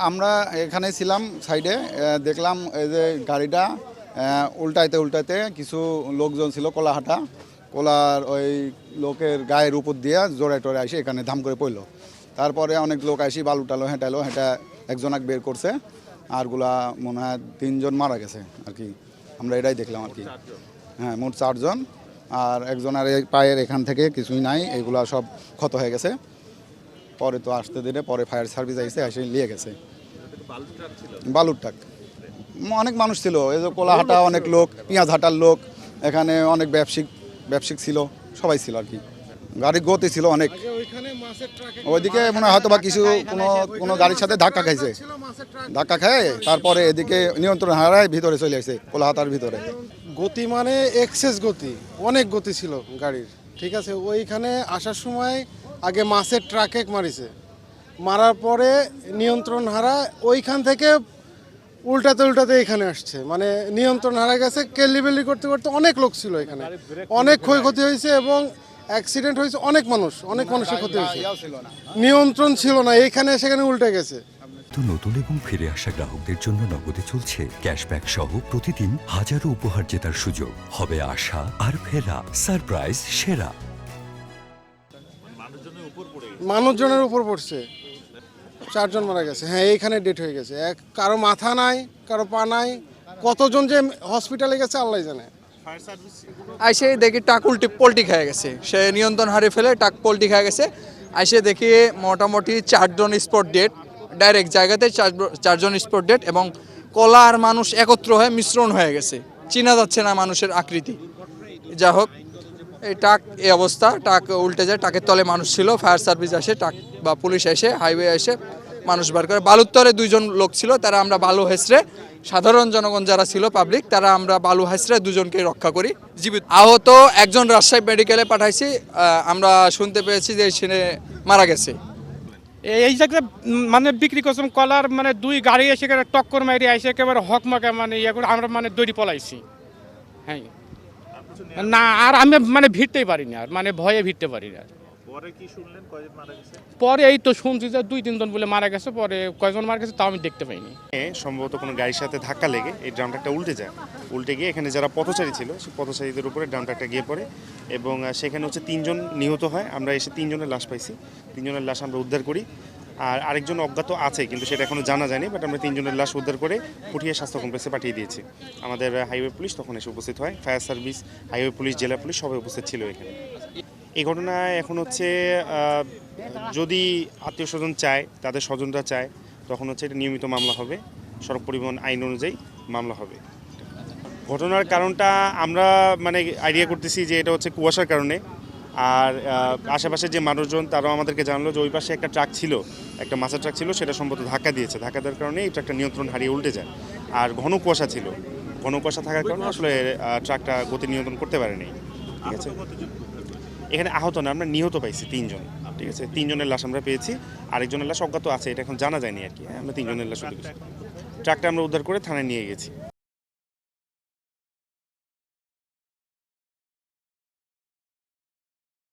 আমরা এখানে ছিলাম সাইডে, দেখলাম এই যে গাড়িটা উল্টাইতে উল্টাইতে কিছু লোকজন ছিল কোলাহাটা, কোলার ওই লোকের গায়ের উপর দিয়ে জোরে টোরে আসে এখানে ধাম করে পড়লো। তারপরে অনেক লোক আসি বালু টালো হেঁটালো, একজনাক বের করছে, আরগুলা মনে হয় 3 জন মারা গেছে আর কি। আমরা এটাই দেখলাম আর কি। হ্যাঁ, মোট 4 জন। আর একজনের পায়ের এখান থেকে কিছুই নাই, এগুলা সব ক্ষত হয়ে গেছে। পরে তো আসতে দিলে পরে ফায়ার সার্ভিস এসে নিয়ে গেছে। বালুর ট্রাক, অনেক মানুষ ছিল, এই যে কোলাহাটা অনেক লোক, পেঁয়াজহাটার লোক, এখানে অনেক ব্যবসায়িক ছিল, সবাই ছিল আর কি। গাড়ির গতি ছিল অনেক, ওইদিকে মনে হয় হয়তো বা কিছু কোনো গাড়ির সাথে ধাক্কা খাইছে, ধাক্কা খায় তারপরে এদিকে নিয়ন্ত্রণ হারায় ভিতরে চলে আসে কোলাহাটার ভিতরে। গতি মানে এক্সেস গতি, অনেক গতি ছিল গাড়ির, ঠিক আছে। ওইখানে আসার সময় আগে মাছের ট্রাকে মারিছে, মারার পরে নিয়ন্ত্রণ হারা, ওইখান থেকে উল্টাতে এখানে আসছে, মানে নিয়ন্ত্রণ হারা গেছে। কেলিবেলি করতে করতে অনেক লোক ছিল এখানে, অনেক ক্ষয়ক্ষতি হয়েছে এবং অ্যাক্সিডেন্ট হয়েছে, অনেক মানুষের ক্ষতি হয়েছে। নিয়ন্ত্রণ ছিল না, এইখানে সেখানে উল্টে গেছে। তো নতুন এবং ফিরে আসা গ্রাহকদের জন্য নগদে চলছে ক্যাশব্যাক সহ প্রতিদিন হাজারো উপহার জেতার সুযোগ। হবে আশা আর ফেরা, সারপ্রাইজ সেরা। মানুষজনের উপর পড়ছে, 4 জন মারা গেছে। হ্যাঁ, এইখানে ডেট হয়ে গেছে। কারো মাথা নাই, কারো পা নাই, কতজন যে হসপিটালে গেছে আল্লাহ জানে। আইসে দেখি টাক পোল্টি খেয়ে গেছে, সে নিয়ন্ত্রণ হারিয়ে ফেলে টাক পোল্টি খেয়ে গেছে। আইসে দেখি মোটামুটি 4 জন স্পট ডেট, ডাইরেক্ট জায়গাতে 4 জন স্পট ডেট, এবং কলা আর মানুষ একত্র হয়ে মিশ্রণ হয়ে গেছে, চেনা যাচ্ছে না মানুষের আকৃতি। যা হোক, এই টাক এই অবস্থা, টাক উল্টে যায়, টাকের তলে মানুষ ছিল। ফায়ার সার্ভিস আসে, টাক বা পুলিশ এসে, হাইওয়ে এসে মানুষ বার করে। বালুর তলে 2 জন লোক ছিল, তারা আমরা বালু হেসড়ে, সাধারণ জনগণ যারা ছিল পাবলিক, তারা আমরা বালু হেসড়ে 2 জনকে রক্ষা করি জীবিত। আহত একজন রাজশাহী মেডিকেলে পাঠাইছি, আমরা শুনতে পেয়েছি যে সে মারা গেছে। এই জায়গায় মানে বিক্রি করছিলাম কলার, মানে 2 গাড়ি এসে টক্কর মারি আইসে একেবারে হকমাকে মানে ইয়ে করে আমরা মানে দড়ি পলাইছি। হ্যাঁ, না আর আমি মানে ভিড়তেই পারি না, আর মানে ভয়ে ভিড়তে পারি না। পরে এই তো শুনছি যে 2-3 জন বলে মারা গেছে, পরে কয়জন মারা গেছে তাও আমি দেখতে পাইনি। সম্ভবত কোনো গাড়ির সাথে ধাক্কা লেগে এই ড্রাম ট্রাকটা উল্টে যায়, উল্টে গিয়ে এখানে যারা পথচারী ছিল সেই পথচারীদের উপরে ড্রাম ট্রাকটা গিয়ে পড়ে এবং সেখানে 3 জন নিহত হয়। আমরা এসে 3 জনের লাশ পাইছি, 3 জনের লাশ আমরা উদ্ধার করি। আর আরেকজন অজ্ঞাত আছে, কিন্তু সেটা এখনো জানা যায়নি, বাট আমরা 3 জনের লাশ উদ্ধার করে পুঠিয়া স্বাস্থ্য কমপ্লেক্সে পাঠিয়ে দিয়েছি। আমাদের হাইওয়ে পুলিশ তখন এসে উপস্থিত হয়, ফায়ার সার্ভিস, হাইওয়ে পুলিশ, জেলা পুলিশ সবাই উপস্থিত ছিল এখানে। এই ঘটনায় এখন যদি আত্মীয় স্বজন চায়, তাদের স্বজনরা চায়, তখন এটা নিয়মিত মামলা হবে, সড়ক পরিবহন আইন অনুযায়ী মামলা হবে। ঘটনার কারণটা আমরা মানে আইডিয়া করতেছি যে এটা কুয়াশার কারণে। আর আশেপাশে যে মানুষজন তারাও আমাদেরকে জানলো যে ওই পাশে একটা ট্রাক ছিল, একটা মাছের ট্রাক ছিল, সেটা সম্ভবত ধাক্কা দিয়েছে। ধাক্কা দেওয়ার কারণে এই ট্রাকটা নিয়ন্ত্রণ হারিয়ে উল্টে যায়। আর ঘন কুয়াশা ছিল, ঘন কুয়াশা থাকার কারণে আসলে ট্রাকটা গতি নিয়ন্ত্রণ করতে পারেনি। ঠিক আছে, এখানে আহত না, আমরা নিহত পাইছি 3 জন। ঠিক আছে, 3 জনের লাশ আমরা পেয়েছি, আরেকজনের লাশ অজ্ঞাত আছে, এটা এখন জানা যায়নি আর কি। আমরা 3 জনের লাশ উদ্ধার করেছি, ট্রাকটা আমরা উদ্ধার করে থানায় নিয়ে গেছি।